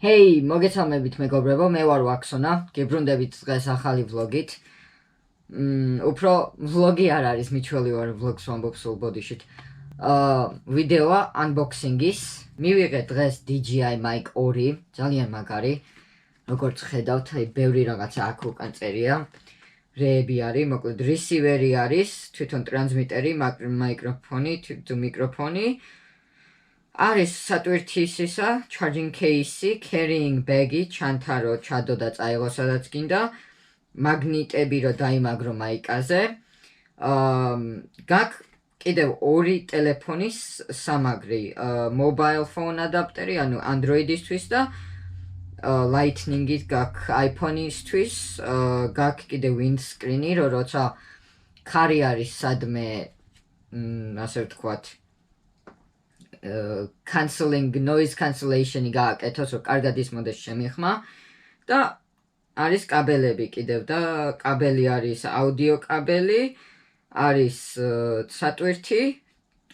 Hey, მოგესალმებით მეგობრებო, მე ვარ ვაქსონა, გებრუნდებით დღეს ახალი ვლოგით. უფრო ვლოგი არ არის, მიჩველი ვარ ვლოგს ვამბობ სულ ბოდიშით. ვიდეოა unboxing-ის. მივიღე დღეს DJI Mic 2, ძალიან მაგარი. როგორც ხედავთ, აი ბევრი რაღაცა აქ უკან წერია. რეები არის, მოკლედ receiver-ი არის, თვითონ ტრანსმიტერი, მიკროფონი. არის სატვირთის ისა, charging case-ი, carrying bag-ი, ჩანთარო, ჩადო და წაიღო სადაც გინდა, მაგნიტები რო დაიმაგრო მაიკაზე. გაქვს კიდევ ორი ტელეფონის სამაგრი, mobile phone adapteri, ანუ Android-ისთვის და Lightning-ით გაქვს iPhone-ისთვის, გაქვს კიდევ windscreen-ი, როცა ხარი არის სადმე, ასე ვთქვათ, noise cancellation-ი გააკეთოს, რომ კარგად ისმოდეს შემიხმა და არის კაბელები კიდევ და კაბელი არის აუდიო კაბელი, არის სატვირთი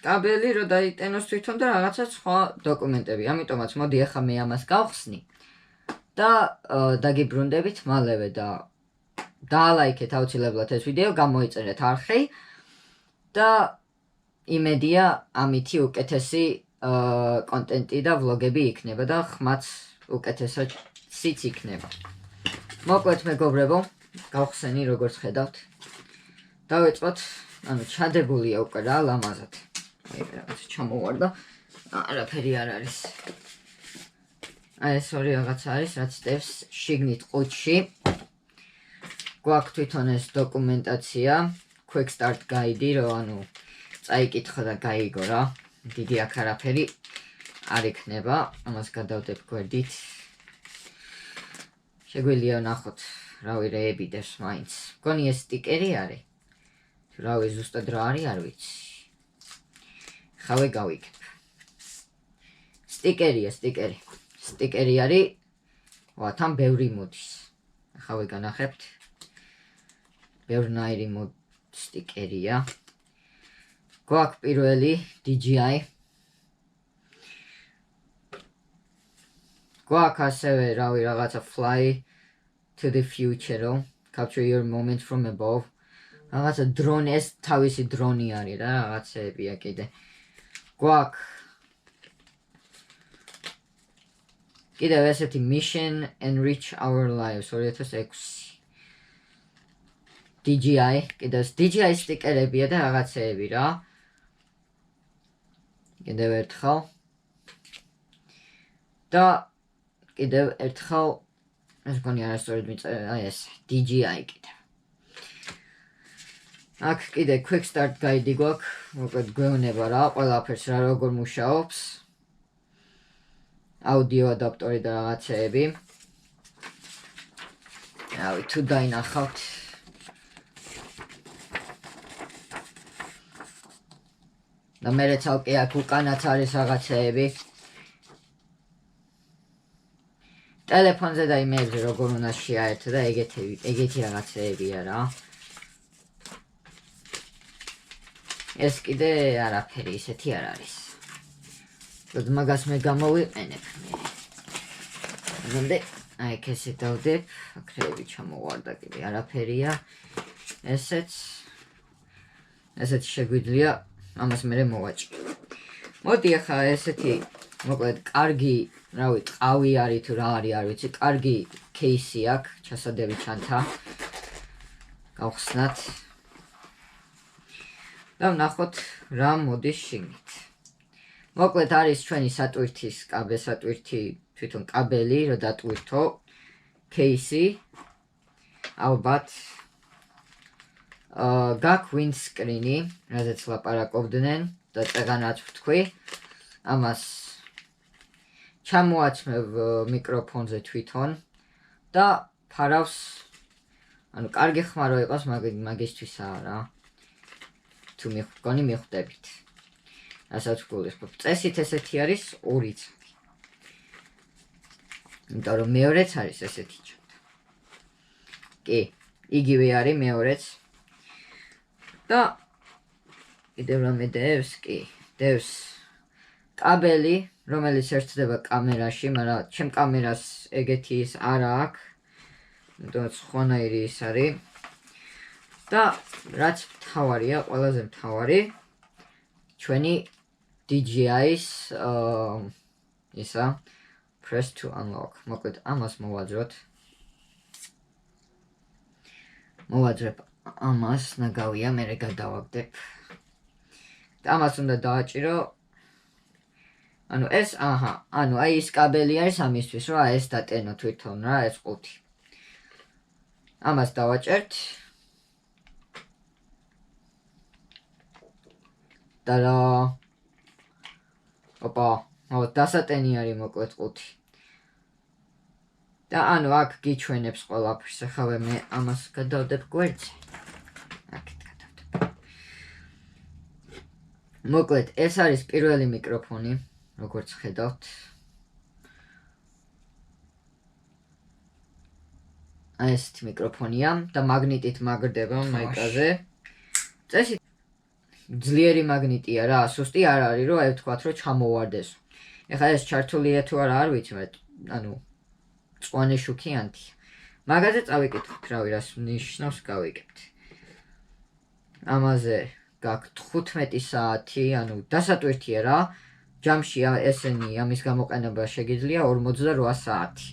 კაბელი, რომ დაიტენოს თვითონ და რაღაცა სხვა დოკუმენტები. ამიტომაც მოდი ახლა მე ამას გავხსნი და დაგიბრუნდებით მალევე და დაალაიქეთ აუცილებლად ეს ვიდეო, გამოიწერეთ არხი და იმედია ამითი უკეთესი კონტენტი და ვლოგები იქნება და ხმაც უკეთესიც იქნება. მოკლედ მეგობრებო, გავხსენი როგორც ხედავთ. დავეწყოთ, ანუ ჩადებულია უკვე რა ლამაზად. აი რაღაც ჩამოვარდა. არაფერი არ არის. აი ეს ორი რაღაცა არის, რაც დევს შიგნით ყუთში. გვაქვს თვითონ ეს დოკუმენტაცია, quick start guide-ი, რომ ანუ წაიკითხა და გაიგო რა. დიდი აქ არაფერი არ იქნება, ამას გადავდებ გვერდით. შეგვიძლია ნახოთ, რავი რეები დევს მაინც. მგონი ეს სტიკერი არის. თუ რავი ზუსტად რა არის, არ ვიცი. ხავე გავიგებ. სტიკერია, სტიკერი. სტიკერი არის, თან ბევრი მოდის. ხავე განახებთ. ბევრნაირი სტიკერია. გვაქვს პირველი DJI. გვაქვს ასევე რავი რაღაცა fly to the future, capture your moment from above. რაღაცა drone, ეს თავისი დრონი არის რა, რაღაცეებია კიდე. გვაქვს კიდევ ესეთი mission enrich our lives 2006. DJI, კიდევ DJI სტიკერებია და რაღაცეები რა. კიდევ ერთხელ და კიდევ ერთხელ ეს მგონი არასწორად მიწერა, აი ეს DJI კიდევ. აქ კიდე quick start guide-ი გვაქვს, მოკლედ გვეუბნება რა, ყველაფერს რა როგორ მუშაობს. აუდიო ადაპტორი და რაღაცეები. რავი, თუ დაინახავთ. და მერე ცალკე აქ უკანაც არის რაღაცეები. ტელეფონზე და იმეებზე როგორ უნდა შეაერთო და ეგეთი რაღაცეებია რა. ეს კიდე არაფერი ისეთი არ არის. მაგას მე გამოვიყენებ მე. ნამდე, აი ეს ესე დავდებ, აქ რეები ჩამოვარდა კიდე არაფერია. ესეც შეგვიძლია ამას მე მოვაჭრე. მოდი ახლა ესეთი მოკლედ კარგი, რავი, ტყავი არის თუ რა არის, არ ვიცი, კარგი кейსი აქვს, ჩასადევი ჩანთა. გავხსნათ. და ვნახოთ რა მოდის შიგნით. მოკლედ არის ჩვენი სატვირთი თვითონ კაბელი, რომ დატვირთო. кейსი. ალბათ. გაქვს windscreen-ი, რაზეც ლაპარაკობდნენ და წეგანაც ვთქვი. ამას ჩამოაცმევ მიკროფონზე თვითონ და ფარავს, ანუ კარგი ხმა რო იყოს მაგისთვისაა რა. თუ მიგონი მიხვდებით. რასაც გულისხმობ. წესით ესეთი არის 2 წელი. იმიტომ რომ მეორეც არის ესეთი ჩანთა. კი, იგივე არის მეორეც. და კიდევ რამე დევს, კი, დევს კაბელი, რომელიც ერთდება კამერაში, მაგრამ ჩემ კამერას ეგეთი ის არა აქვს. იმიტომ სხვანაირი ის არის. და რაც მთავარია, ყველაზე მთავარი ჩვენი DJI-ს ისა press to unlock. მოკლედ ამას მოვაძროთ. მოვაძრებ ამას, ნაგავია, მე გადავაგდებ. და ამას უნდა დავაჭირო. ანუ ეს, ანუ აი ის კაბელი არის ამისთვის, რომ ეს დატენო თვითონ რა, ეს ყუთი. ამას დავაჭერთ. და დასატენი არის მოკლედ ყუთი. და ანუ აქ გიჩვენებს ყველაფერს. ახლა მე ამას გადავდებ გვერდზე. აქეთ გადავდებ. მოკლედ ეს არის პირველი მიკროფონი, როგორც ხედავთ. აი ესეთი მიკროფონია და მაგნიტით მაგრდება მაიკაზე. წესით ძლიერი მაგნიტია რა, სუსტი არ არის, რომ აი ვთქვათ, რომ ჩამოვარდეს. ეხლა ეს ჩართულია თუ არა არ ვიცი, ანუ მწვანე შუქიანთი. მაგაზე წავიკითხოთ, რავი, რას ნიშნავს გავიგებთ. ამაზე გაქვთ 15 საათი, ანუ დასატვირთია რა. ჯამში ესენი ამის გამოყენება შეგიძლია 48 საათი.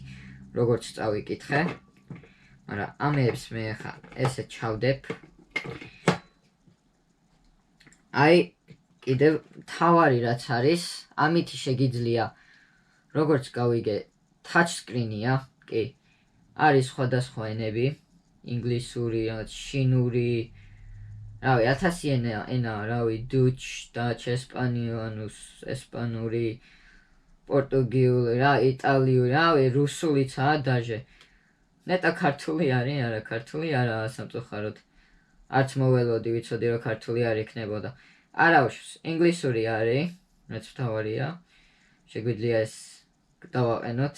როგორც წავიკითხე. მაგრამ ამებს მე ახლა ესე ჩავდებ. აი კიდევ თავარი რაც არის, ამით შეგიძლია როგორც გავიგე touch screen-ია, კი. არის სხვადასხვა ენები, ინგლისური, ჩინური, რავი, 1000 ენა, რავი, დუჩ, ესპანური, პორტუგიული, რა, იტალიური, რავი, რუსულიცაა დაჟე. ნეტა ქართული არის, არა, ქართული არაა სამწუხაროდ. არც მოველოდი, ვიცოდი რომ ქართული არ იქნებოდა. არა უშავს, ინგლისური არის, რაც მთავარია. შეგვიძლია ეს დავაყენოთ.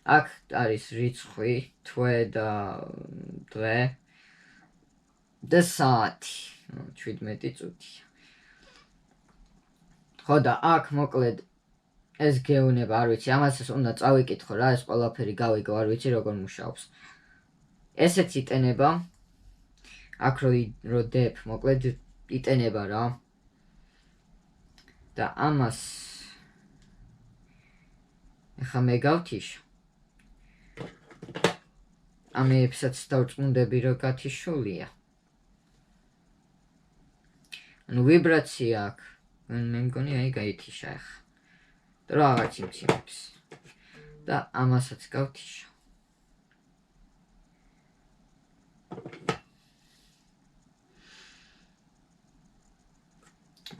აქ არის რიცხვი, თვე და დღე. და საათი, 17 წუთია. ხო და აქ მოკლედ ეს გეუნება, არ ვიცი, ამასაც უნდა წავიკითხო რა, ეს ყველაფერი გავიგო, არ ვიცი როგორ მუშაობს. ესეც იტენება. აქ რო დებ, მოკლედ იტენება რა. და ამას ეხა მე გავთიშო. ამეებსაც დავწმუნდები რომ გათიშულია. ანუ ვიბრაცია აქვს. მე მგონი აი გაითიშა ეხა. და რაღაც იმციმებს. და ამასაც გავთიშო.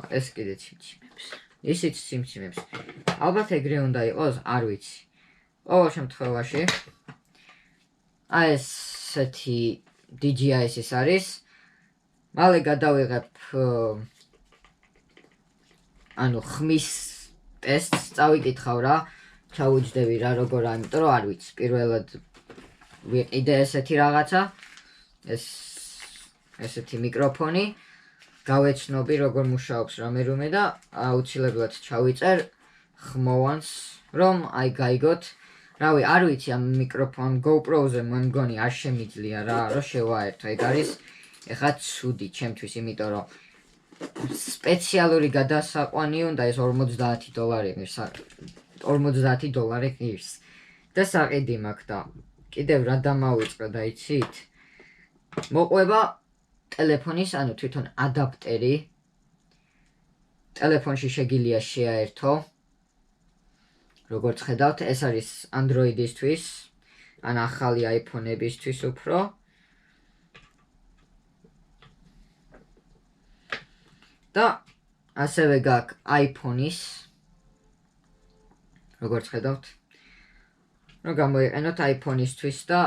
ეს კიდე ციმციმებს. ისიც ციმციმებს. ალბათ ეგრე უნდა იყოს, არ ვიცი. ყოველ შემთხვევაში აი ესეთი DJI-ის არის. მალე გადავიღებ ანუ ხმის ტესტს წავიკითხავ რა. ჩავუჯდები რა როგორ არის, იმიტომ რომ არ ვიცი. პირველად ვიყიდე ესეთი რაღაცა. ესეთი მიკროფონი. გავეცნობი როგორ მუშაობს რამე და აუცილებლად ჩავიწერ ხმოვანს რომ აი გაიგოთ. რავი, არ ვიცი ამ მიკროფონ GoPro-ზე მე მგონი არ შემიძლია რა, რომ შევაერთო. ეგ არის ეხლა ცუდი ჩემთვის, იმიტომ რომ სპეციალური გადასაყვანი უნდა ეს $50 ღირს. $50 ღირს. და საყიდი მაქვს და კიდევ რა დამავიწყე და იცით? მოყვება ტელეფონის, ანუ თვითონ ადაპტერი. ტელეფონში შეგიძლია შეაერთო. როგორც ხედავთ, ეს არის Android-ისთვის, ან ახალი iPhone-ებისთვის უფრო. და ასევე გაქვს iPhone-ის. როგორც ხედავთ. რომ გამოიყენოთ iPhone-ისთვის და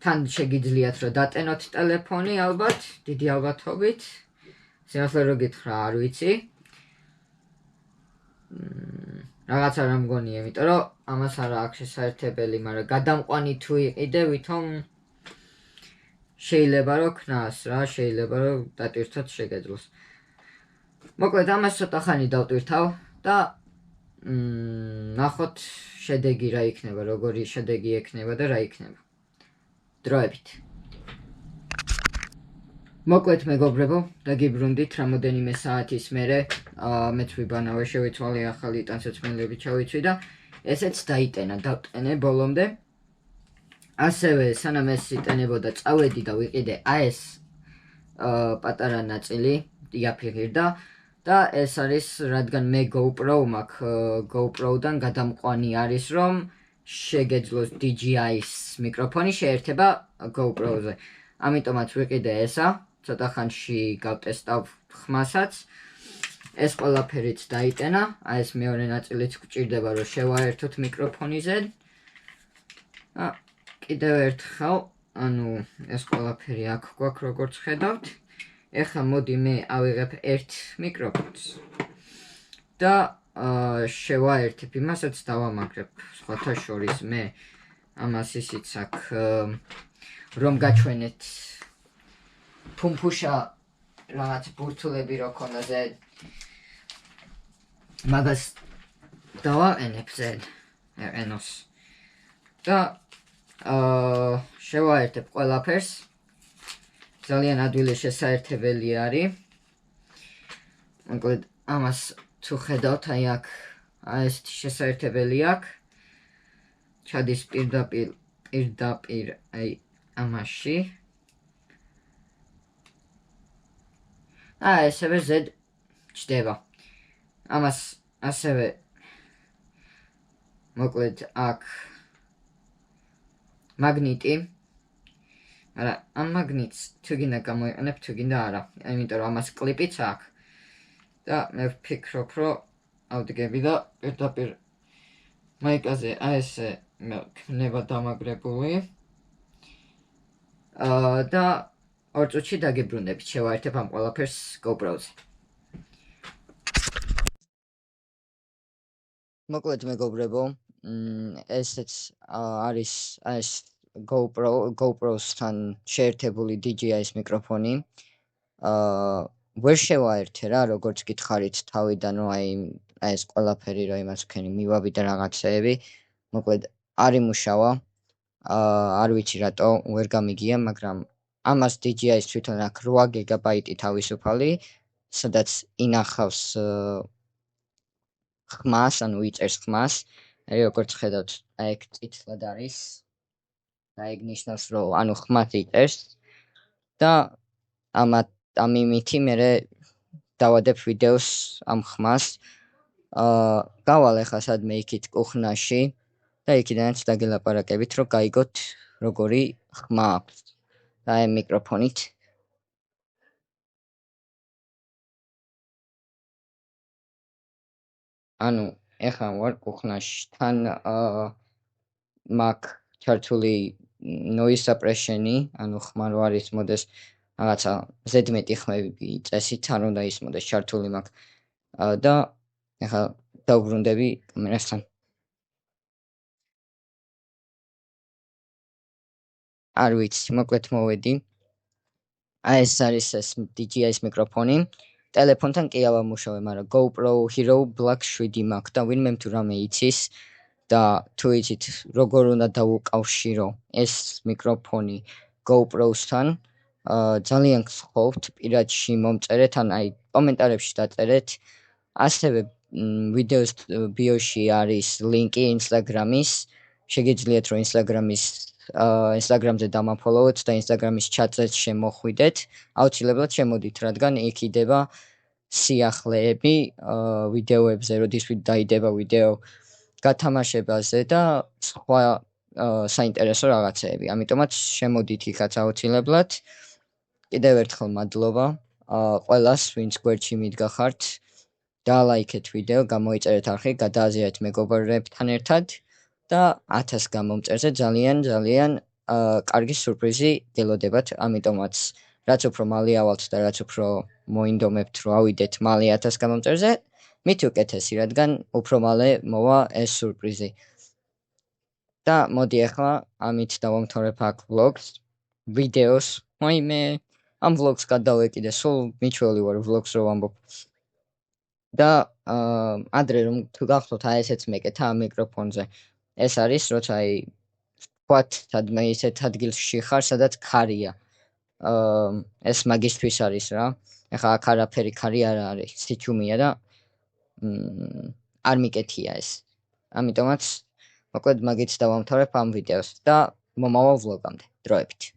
თან შეგიძლიათ რომ დატენოთ ტელეფონი ალბათ, დიდი ალბათობით. სიმართლე რომ გითხრა, არ ვიცი. რაღაცა რა მგონია, იმიტომ რომ ამას არა აქვს შესაერთებელი, მაგრამ გადამყვანი თუ იყიდე, ვითომ შეიძლება რომ ქნას რა, შეიძლება რომ დატვირთოთ შეგეძლოს. მოკლედ ამას ცოტა ხანი დავტვირთავ და ნახოთ შედეგი რა იქნება, როგორი შედეგი ექნება და რა იქნება. დროებით. მოკლედ მეგობრებო, დაგიბრუნდით რამოდენიმე საათის მერე, მეც ვიბანავე, შევიცვალე ახალი ტანსაცმელები ჩავიცვი და ესეც დაიტენა, დავტენე ბოლომდე. ასევე სანამ ეს იტენებოდა, წავედი და ვიყიდე ეს პატარა ნაწილი, იაფიღირდა და ეს არის, რადგან მე GoPro მაქვს, GoPro-დან გადამყვანი არის, რომ შეგეძლოს DJI-ის მიკროფონი შეერთება GoPro-ზე. ამიტომაც ვიყიდე ესა, ცოტა ხანში გავტესტავ ხმასაც. ეს ყველაფერიც დაიტენა, ეს მეორე ნაწილიც გვჭირდება, რომ შევაერთოთ მიკროფონიზე. კიდევ ერთხელ, ანუ ეს ყველაფერი აქ გვაქვს, როგორც ხედავთ. ეხლა მოდი მე ავიღებ ერთ მიკროფონს და შევაერთებ იმასაც დავამაგრებ. სხვათა შორის მე ამას ისიც აქ რომ გაჩვენეთ ფუმფუშა რაღაც ბურთულები რო ქონდა ზე მაგას დავაყენებ ზე ენოს და შევაერთებ ყველაფერს. ძალიან ადვილი შესაერთებელი არის. მოკლედ ამას თუ ხედავთ, აი აქ ესეთი შესაერთებელი აქვს. ჩადის პირდაპირ აი ამაში. ესევე ზედ ჩდება. ამას ასევე მოკლედ აქ მაგნიტი. მაგრამ ამ მაგნიტს თუ გინდა გამოიყენებ, თუ გინდა არა. იმიტომ რომ ამას კლიპიც აქვს. და მე ვფიქრობ, რომ ავდგები და პირდაპირ მაიკაზე ესე ქნება დამაგრებული. და 2 წუთში დაგიბრუნდებით, შევაერთებ ამ ყველაფერს GoPro-ზე. მოკლედ მეგობრებო, ესეც არის ეს GoPro-სთან შეერთებული DJI-ის მიკროფონი. ვერ შევაერთე რა, როგორც გითხარით თავიდან, რომ აი ეს ყველაფერი რომ იმას ვქენი მივაბი და რაღაცეები. მოკლედ არ იმუშავა. არ ვიცი რატო ვერ გამიგია, მაგრამ ამას DJI-ს თვითონ აქვს 8 გიგაბაიტი თავისუფალი, სადაც ინახავს ხმას, ანუ იწერს ხმას. როგორც ხედავთ, აი ეგ წითლად არის. და ეგ ნიშნავს, რომ ანუ ხმას იწერს და ამ იმითი მე დავადებ ვიდეოს ამ ხმას. გავალ ახლა სადმე იქით კუხნაში და იქიდანაც დაგელაპარაკებით, რომ გაიგოთ როგორი ხმა აქვს. და აი მიკროფონით ანუ ეხლა ვარ კუხნაში, თან მაქვს ჩართული noise suppression-ი, ანუ ხმა რო არის მოდეს რაღაცა ზედმეტი ხმები წესით არ უნდა ისმოდეს, ჩართული მაქვს. და ეხლა დავბრუნდები კამერასთან. არ ვიცი, მოკლედ მოვედი. აი ეს არის ეს DJI-ის მიკროფონი. ტელეფონთან კი ავამუშავე, მაგრამ GoPro Hero Black 7 მაქვს და ვინმე თუ რამე იცის და თუ იცით როგორ უნდა დავუკავშირო ეს მიკროფონი GoPro-სთან, ძალიან გსხოვთ პირადში მომწერეთ, ან აი კომენტარებში დაწერეთ. ასევე ვიდეოს ბიოში არის ლინკი Instagram-ის. შეგიძლიათ რომ Instagram-ზე დამაფოლოვოთ და Instagram-ის ჩატს შემოხვიდეთ. აუცილებლად შემოდით, რადგან იქ იდება სიახლეები ვიდეოებზე, როდის დაიდება ვიდეო გათამაშებაზე და სხვა საინტერესო რაღაცეები. ამიტომაც შემოდით იქაც აუცილებლად. კიდევ ერთხელ მადლობა ყველას, ვინც გვერდში მიდგახართ. დალაიქეთ ვიდეო, გამოიწერეთ არხი, გადააზიარეთ მეგობრებთან ერთად და 1000 გამომწერზე ძალიან კარგი სურპრიზი გელოდებათ. ამიტომაც რაც უფრო მალე ავალთ და რაც უფრო მოინდომებთ რომ ავიდეთ მალე 1000 გამომწერზე, მით უკეთესი, რადგან უფრო მალე მოვა ეს სურპრიზი. და მოდი ახლა ამით დავამთავრებ აქ vlogs, ვიდეოს. მე ამ vlogs გადავეკიდე, სულ მიჩვეული ვარ vlogs რო ვამბობ. და ადრე რომ თუ გახსოვთ აი ესეც მეკეთა ამ მიკროფონზე. ეს არის როცა აი ვთქვათ სადმე ისეთ ადგილში ხარ, სადაც ქარია. ეს მაგისთვის არის რა. ეხლა აქ არაფერი ქარი არ არის, სიჩუმეა და არ მიკეთია ეს. ამიტომაც მოკლედ მაგით დავამთავრებ ამ ვიდეოს და მომავალ ვლოგამდე. დროებით.